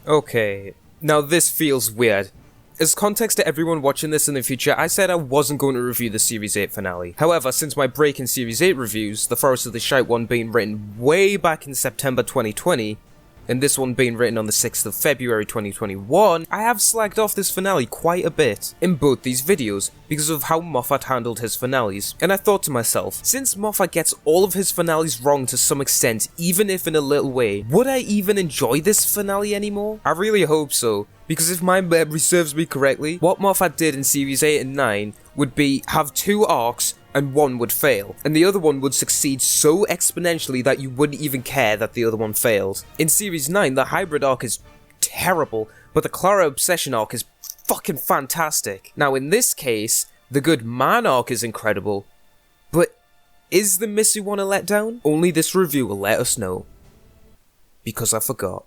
Okay, now this feels weird. As context to everyone watching this in the future, I said I wasn't going to review the Series 8 finale. However, since my break in Series 8 reviews, the Forest of the Shite one being written way back in September 2020, and this one being written on the 6th of February 2021, I have slagged off this finale quite a bit in both these videos because of how Moffat handled his finales. And I thought to myself, since Moffat gets all of his finales wrong to some extent, even if in a little way, would I even enjoy this finale anymore? I really hope so, because if my memory serves me correctly, what Moffat did in Series 8 and 9 would be have two arcs and one would fail, and the other one would succeed so exponentially that you wouldn't even care that the other one failed. In Series 9, the hybrid arc is terrible, but the Clara obsession arc is fucking fantastic. Now in this case, the good man arc is incredible, but is the Missy one a letdown? Only this review will let us know. Because I forgot.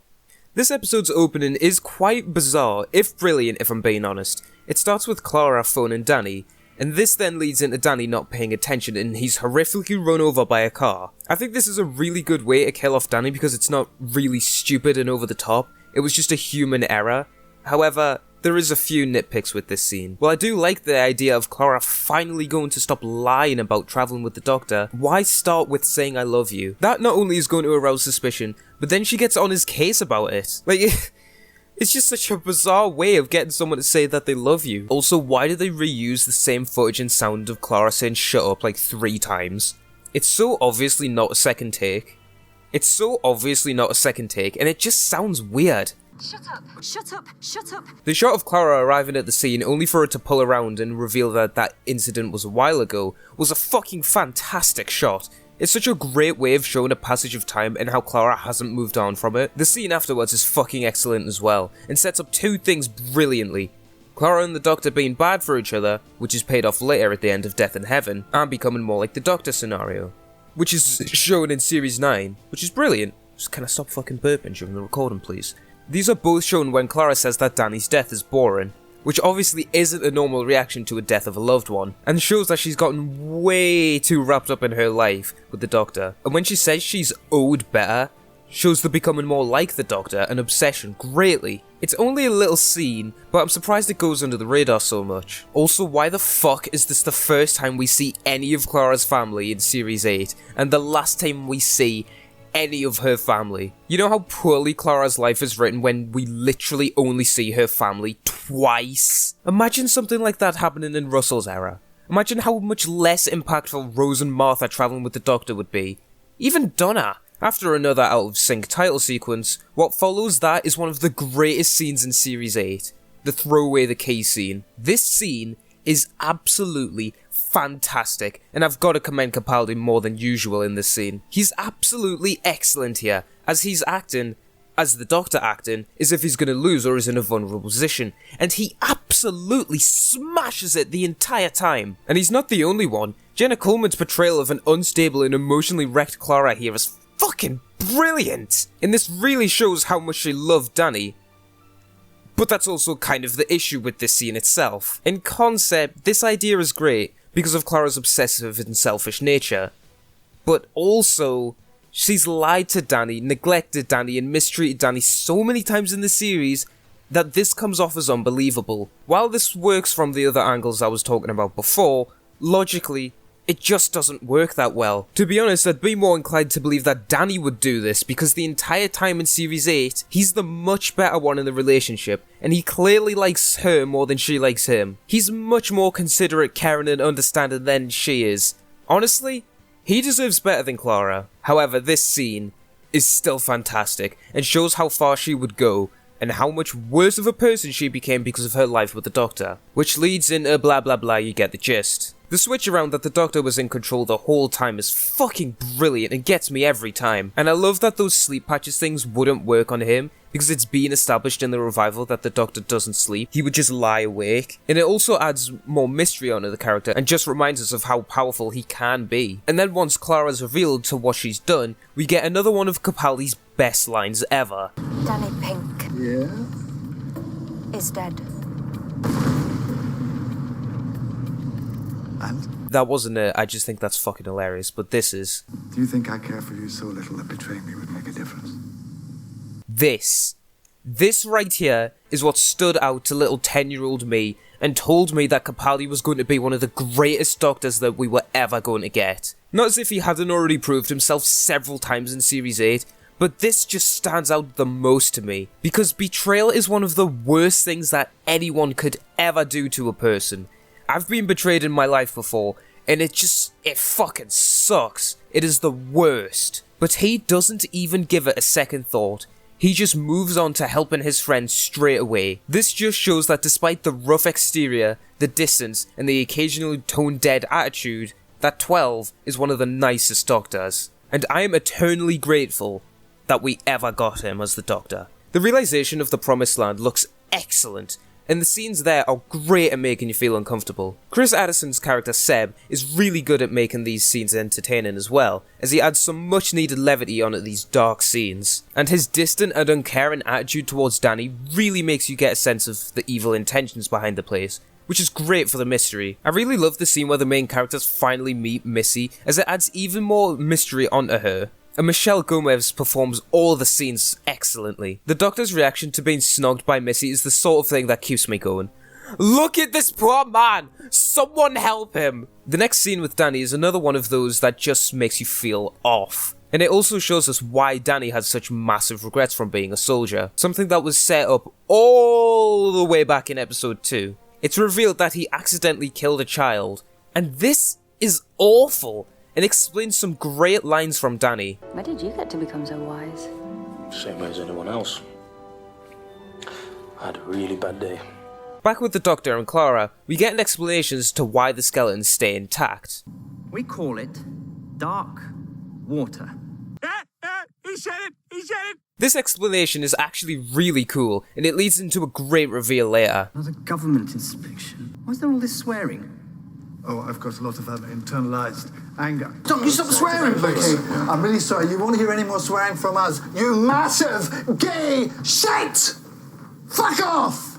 This episode's opening is quite bizarre, if brilliant if I'm being honest. It starts with Clara phoning Danny, and this then leads into Danny not paying attention and he's horrifically run over by a car. I think this is a really good way to kill off Danny because it's not really stupid and over the top, it was just a human error. However, there is a few nitpicks with this scene. While I do like the idea of Clara finally going to stop lying about travelling with the Doctor, why start with saying I love you? That not only is going to arouse suspicion, but then she gets on his case about it. Like, it's just such a bizarre way of getting someone to say that they love you. Also, why do they reuse the same footage and sound of Clara saying shut up like 3 times? It's so obviously not a second take. And it just sounds weird. Shut up, shut up, shut up. The shot of Clara arriving at the scene only for her to pull around and reveal that that incident was a while ago was a fucking fantastic shot. It's such a great way of showing a passage of time and how Clara hasn't moved on from it. The scene afterwards is fucking excellent as well, and sets up 2 things brilliantly. Clara and the Doctor being bad for each other, which is paid off later at the end of Death in Heaven, and becoming more like the Doctor scenario, which is shown in Series 9, which is brilliant. Just can I stop fucking burping during the recording, please? These are both shown when Clara says that Danny's death is boring, which obviously isn't a normal reaction to a death of a loved one, and shows that she's gotten way too wrapped up in her life with the Doctor. And when she says she's owed better, shows the becoming more like the Doctor and obsession greatly. It's only a little scene, but I'm surprised it goes under the radar so much. Also, why the fuck is this the first time we see any of Clara's family in Series 8, and the last time we see any of her family? You know how poorly Clara's life is written when we literally only see her family twice? Imagine something like that happening in Russell's era. Imagine how much less impactful Rose and Martha travelling with the Doctor would be. Even Donna. After another out of sync title sequence, what follows that is one of the greatest scenes in Series 8. The throw away the key scene. This scene is absolutely fantastic, and I've got to commend Capaldi more than usual in this scene. He's absolutely excellent here, as he's acting, as the Doctor acting, as if he's going to lose or is in a vulnerable position, and he absolutely smashes it the entire time. And he's not the only one. Jenna Coleman's portrayal of an unstable and emotionally wrecked Clara here is fucking brilliant, and this really shows how much she loved Danny. But that's also kind of the issue with this scene itself. In concept, this idea is great because of Clara's obsessive and selfish nature, but also, she's lied to Danny, neglected Danny, and mistreated Danny so many times in the series that this comes off as unbelievable. While this works from the other angles I was talking about before, logically, it just doesn't work that well. To be honest, I'd be more inclined to believe that Danny would do this because the entire time in Series 8, he's the much better one in the relationship, and he clearly likes her more than she likes him. He's much more considerate, caring, and understanding than she is. Honestly, he deserves better than Clara. However, this scene is still fantastic, and shows how far she would go, and how much worse of a person she became because of her life with the Doctor. Which leads into blah blah blah, you get the gist. The switch around that the Doctor was in control the whole time is fucking brilliant and gets me every time. And I love that those sleep patches things wouldn't work on him, because it's been established in the revival that the Doctor doesn't sleep, he would just lie awake. And it also adds more mystery onto the character and just reminds us of how powerful he can be. And then once Clara's revealed to what she's done, we get another one of Capaldi's best lines ever. Danny Pink. Yeah? Is dead. And? That wasn't it, I just think that's fucking hilarious, but this is. Do you think I care for you so little that betraying me would make a difference? This This right here is what stood out to little 10-year-old me and told me that Capaldi was going to be one of the greatest doctors that we were ever going to get. Not as if he hadn't already proved himself several times in Series 8, but this just stands out the most to me, because betrayal is one of the worst things that anyone could ever do to a person. I've been betrayed in my life before, and it fucking sucks. It is the worst. But he doesn't even give it a second thought. He just moves on to helping his friend straight away. This just shows that despite the rough exterior, the distance, and the occasionally tone-dead attitude, that 12 is one of the nicest doctors. And I am eternally grateful that we ever got him as the Doctor. The realization of the Promised Land looks excellent, and the scenes there are great at making you feel uncomfortable. Chris Addison's character Seb is really good at making these scenes entertaining as well, as he adds some much needed levity onto these dark scenes. And his distant and uncaring attitude towards Danny really makes you get a sense of the evil intentions behind the place, which is great for the mystery. I really love the scene where the main characters finally meet Missy, as it adds even more mystery onto her. And Michelle Gomez performs all the scenes excellently. The Doctor's reaction to being snogged by Missy is the sort of thing that keeps me going. Look at this poor man! Someone help him! The next scene with Danny is another one of those that just makes you feel off. And it also shows us why Danny had such massive regrets from being a soldier. Something that was set up all the way back in episode 2. It's revealed that he accidentally killed a child. And this is awful! And explains some great lines from Danny. Where did you get to become so wise? Same way as anyone else. I had a really bad day. Back with the Doctor and Clara, we get an explanation as to why the skeletons stay intact. We call it dark water. He said it! He said it! This explanation is actually really cool, and it leads into a great reveal later. Another government inspection. Why is there all this swearing? Oh, I've got a lot of internalised anger. Don't you stop swearing, please? Okay, I'm really sorry. You won't hear any more swearing from us. You massive gay shit! Fuck off!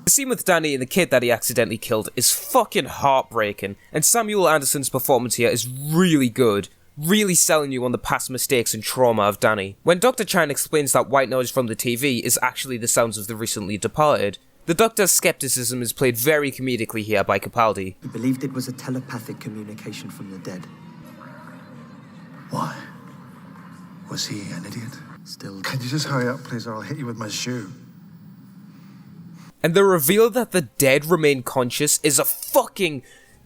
The scene with Danny and the kid that he accidentally killed is fucking heartbreaking, and Samuel Anderson's performance here is really good, really selling you on the past mistakes and trauma of Danny. When Dr. Chan explains that white noise from the TV is actually the sounds of the recently departed, the Doctor's skepticism is played very comedically here by Capaldi. He believed it was a telepathic communication from the dead. Why? Was he an idiot? Still, Can you just hurry up, please, or I'll hit you with my shoe? And the reveal that the dead remain conscious is a fucking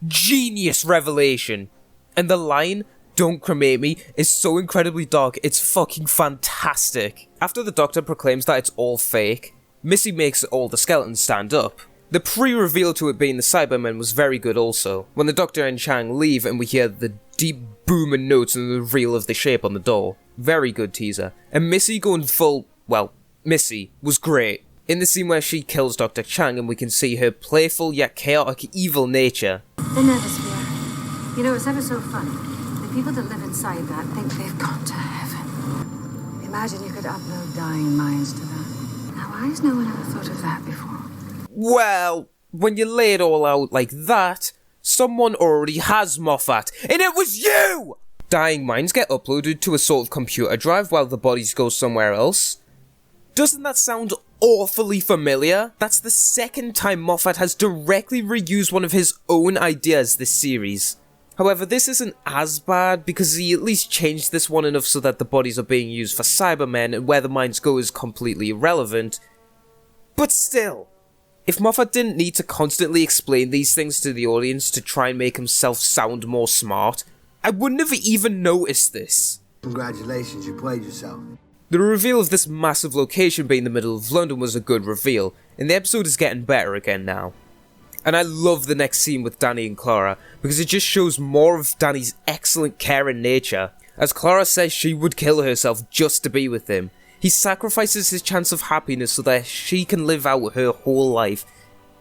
genius revelation. And the line, "Don't cremate me," is so incredibly dark, it's fucking fantastic. After the Doctor proclaims that it's all fake, Missy makes all the skeletons stand up. The pre-reveal to it being the Cybermen was very good also, when the Doctor and Chang leave and we hear the deep booming notes and the reveal of the shape on the door. Very good teaser. And Missy going full, well, Missy was great. In the scene where she kills Dr. Chang and we can see her playful yet chaotic evil nature. The Nervosphere. You know, it's ever so funny. The people that live inside that think they've gone to heaven. Imagine you could upload dying minds to that. Now, why has no one ever thought of that before? Well, when you lay it all out like that, someone already has Moffat, and it was you! Dying minds get uploaded to a sort of computer drive while the bodies go somewhere else. Doesn't that sound awfully familiar? That's the second time Moffat has directly reused one of his own ideas this series. However, this isn't as bad because he at least changed this one enough so that the bodies are being used for Cybermen and where the minds go is completely irrelevant. But still, if Moffat didn't need to constantly explain these things to the audience to try and make himself sound more smart, I wouldn't have even noticed this. Congratulations, you played yourself. The reveal of this massive location being the middle of London was a good reveal, and the episode is getting better again now. And I love the next scene with Danny and Clara, because it just shows more of Danny's excellent caring nature. As Clara says she would kill herself just to be with him, he sacrifices his chance of happiness so that she can live out her whole life.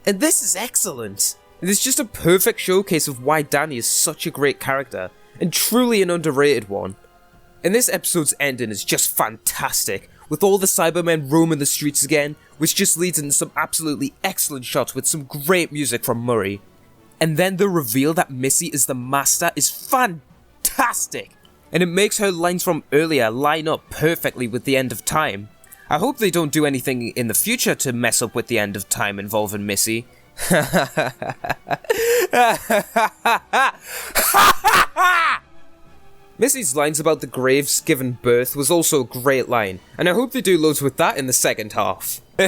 And this is excellent. And it's just a perfect showcase of why Danny is such a great character, and truly an underrated one. And this episode's ending is just fantastic, with all the Cybermen roaming the streets again, which just leads into some absolutely excellent shots with some great music from Murray. And then the reveal that Missy is the Master is fantastic, and it makes her lines from earlier line up perfectly with the end of time. I hope they don't do anything in the future to mess up with the end of time involving Missy. Missy's lines about the graves given birth was also a great line, and I hope they do loads with that in the second half. I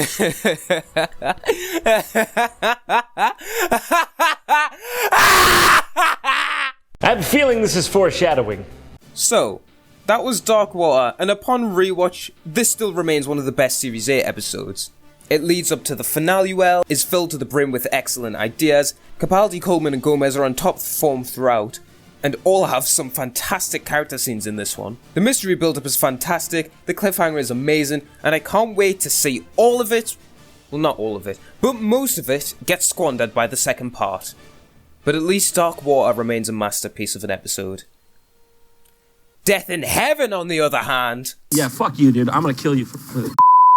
have a feeling this is foreshadowing. So, that was Dark Water, and upon rewatch, this still remains one of the best Series 8 episodes. It leads up to the finale well, is filled to the brim with excellent ideas, Capaldi, Coleman and Gomez are on top form throughout, and all have some fantastic character scenes in this one. The mystery build-up is fantastic, the cliffhanger is amazing, and I can't wait to see all of it, well not all of it, but most of it get squandered by the second part. But at least Dark Water remains a masterpiece of an episode. Death in Heaven, on the other hand... Yeah, fuck you, dude. I'm gonna kill you for this.